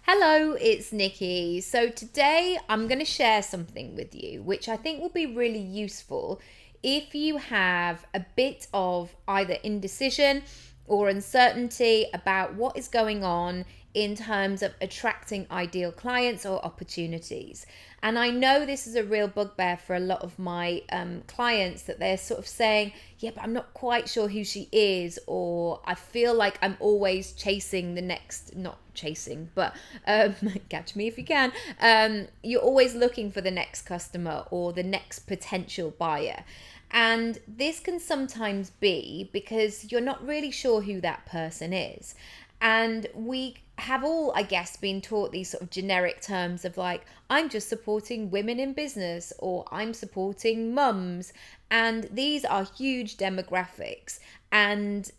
Hello, it's Nikki. So today I'm going to share something with you which I think will be really useful if you have a bit of either indecision or uncertainty about what is going on in terms of attracting ideal clients or opportunities. And I know this is a real bugbear for a lot of my clients, that they're sort of saying, yeah, but I'm not quite sure who she is, or I feel like I'm always chasing the next, not chasing, but catch me if you can. You're always looking for the next customer or the next potential buyer. And this can sometimes be because you're not really sure who that person is. And we have all, I guess, been taught these sort of generic terms of like, I'm just supporting women in business, or I'm supporting mums. And these are huge demographics. And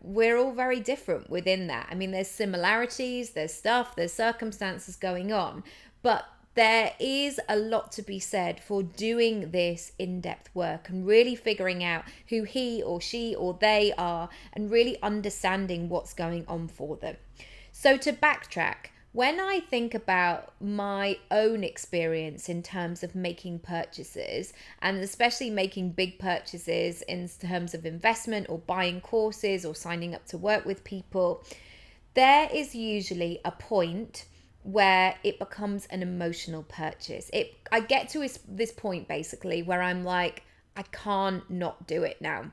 we're all very different within that. I mean, there's similarities, there's stuff, there's circumstances going on, but there is a lot to be said for doing this in-depth work and really figuring out who he or she or they are and really understanding what's going on for them. So to backtrack, when I think about my own experience in terms of making purchases, and especially making big purchases in terms of investment or buying courses or signing up to work with people, there is usually a point where it becomes an emotional purchase. I get to this point basically where I'm like, I can't not do it now.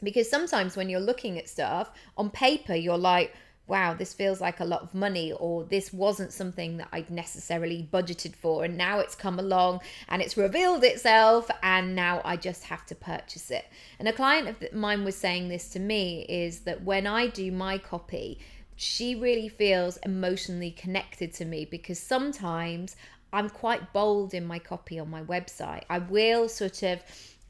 Because sometimes when you're looking at stuff on paper, you're like, wow, this feels like a lot of money, or this wasn't something that I'd necessarily budgeted for, and now it's come along and it's revealed itself, and now I just have to purchase it. And a client of mine was saying this to me, is that when I do my copy, she really feels emotionally connected to me, because sometimes I'm quite bold in my copy on my website. I will sort of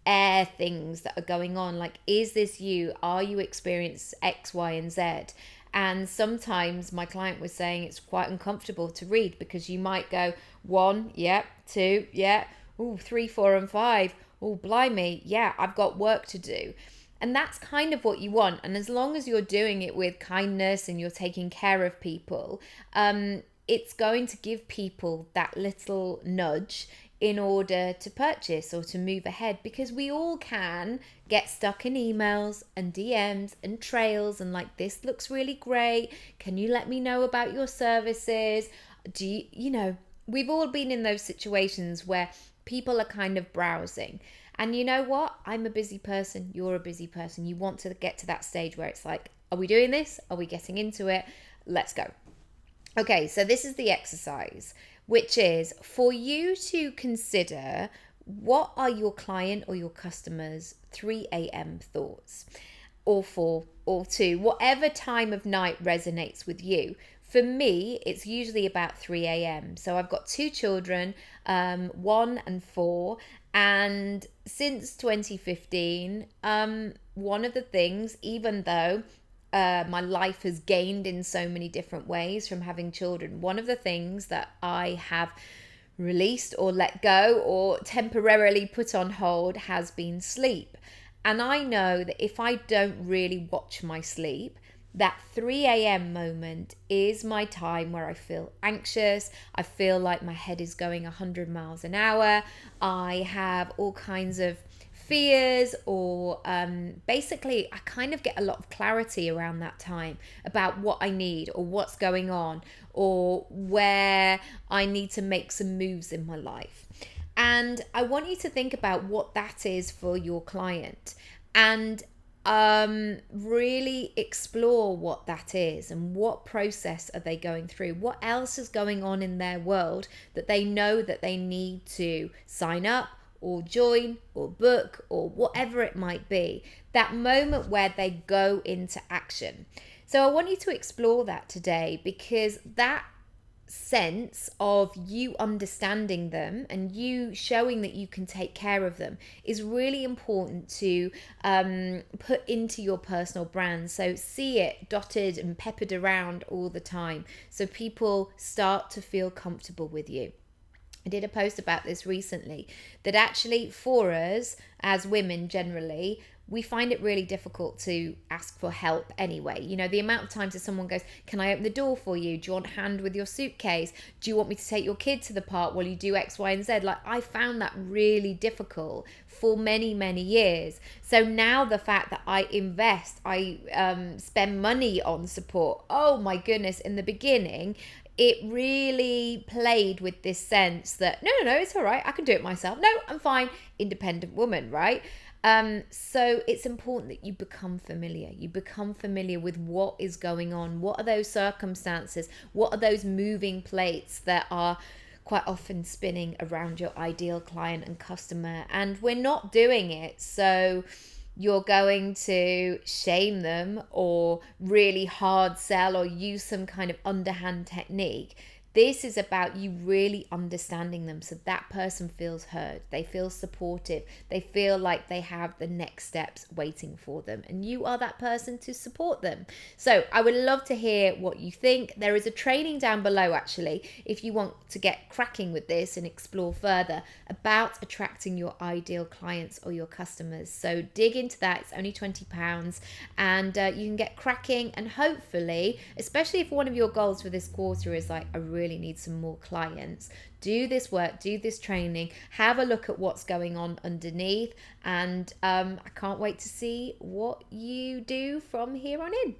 air things that are going on, like, is this you? Are you experiencing X, Y, and Z? And sometimes my client was saying it's quite uncomfortable to read, because you might go 1, yeah, 2, yeah, ooh, 3, 4, and 5. Oh, blimey, yeah, I've got work to do. And that's kind of what you want. And as long as you're doing it with kindness and you're taking care of people, it's going to give people that little nudge in order to purchase or to move ahead, because we all can get stuck in emails and DMs and trails and like, this looks really great. Can you let me know about your services? We've all been in those situations where people are kind of browsing. And you know what? I'm a busy person. You're a busy person. You want to get to that stage where it's like, are we doing this? Are we getting into it? Let's go. Okay, so this is the exercise, which is for you to consider, what are your client or your customers' 3 a.m. thoughts, or 4 or 2, whatever time of night resonates with you. For me, it's usually about 3 a.m. So I've got 2 children, 1 and 4. And since 2015, one of the things, even though my life has gained in so many different ways from having children, one of the things that I have released or let go or temporarily put on hold has been sleep. And I know that if I don't really watch my sleep, that 3 a.m. moment is my time where I feel anxious. I feel like my head is going 100 miles an hour. I have all kinds of fears, or basically I kind of get a lot of clarity around that time about what I need or what's going on or where I need to make some moves in my life. And I want you to think about what that is for your client, and really explore what that is and what process are they going through, what else is going on in their world that they know that they need to sign up or join or book or whatever it might be, that moment where they go into action. So I want you to explore that today, because that sense of you understanding them and you showing that you can take care of them is really important to put into your personal brand. So see it dotted and peppered around all the time, so people start to feel comfortable with you. I did a post about this recently, that actually for us as women generally, we find it really difficult to ask for help anyway. You know, the amount of times that someone goes, can I open the door for you? Do you want a hand with your suitcase? Do you want me to take your kid to the park while you do X, Y, and Z? Like, I found that really difficult for many, many years. So now the fact that I invest, I spend money on support, oh my goodness, in the beginning, it really played with this sense that no, it's all right, I can do it myself. No, I'm fine, independent woman, right? So it's important that you become familiar. You become familiar with what is going on. What are those circumstances? What are those moving plates that are quite often spinning around your ideal client and customer? And we're not doing it so you're going to shame them or really hard sell or use some kind of underhand technique. This is about you really understanding them so that person feels heard, they feel supportive, they feel like they have the next steps waiting for them, and you are that person to support them. So I would love to hear what you think. There is a training down below actually if you want to get cracking with this and explore further about attracting your ideal clients or your customers. So dig into that. It's only £20 and you can get cracking, and hopefully, especially if one of your goals for this quarter is like, I really need some more clients, do this work, do this training, have a look at what's going on underneath, and I can't wait to see what you do from here on in.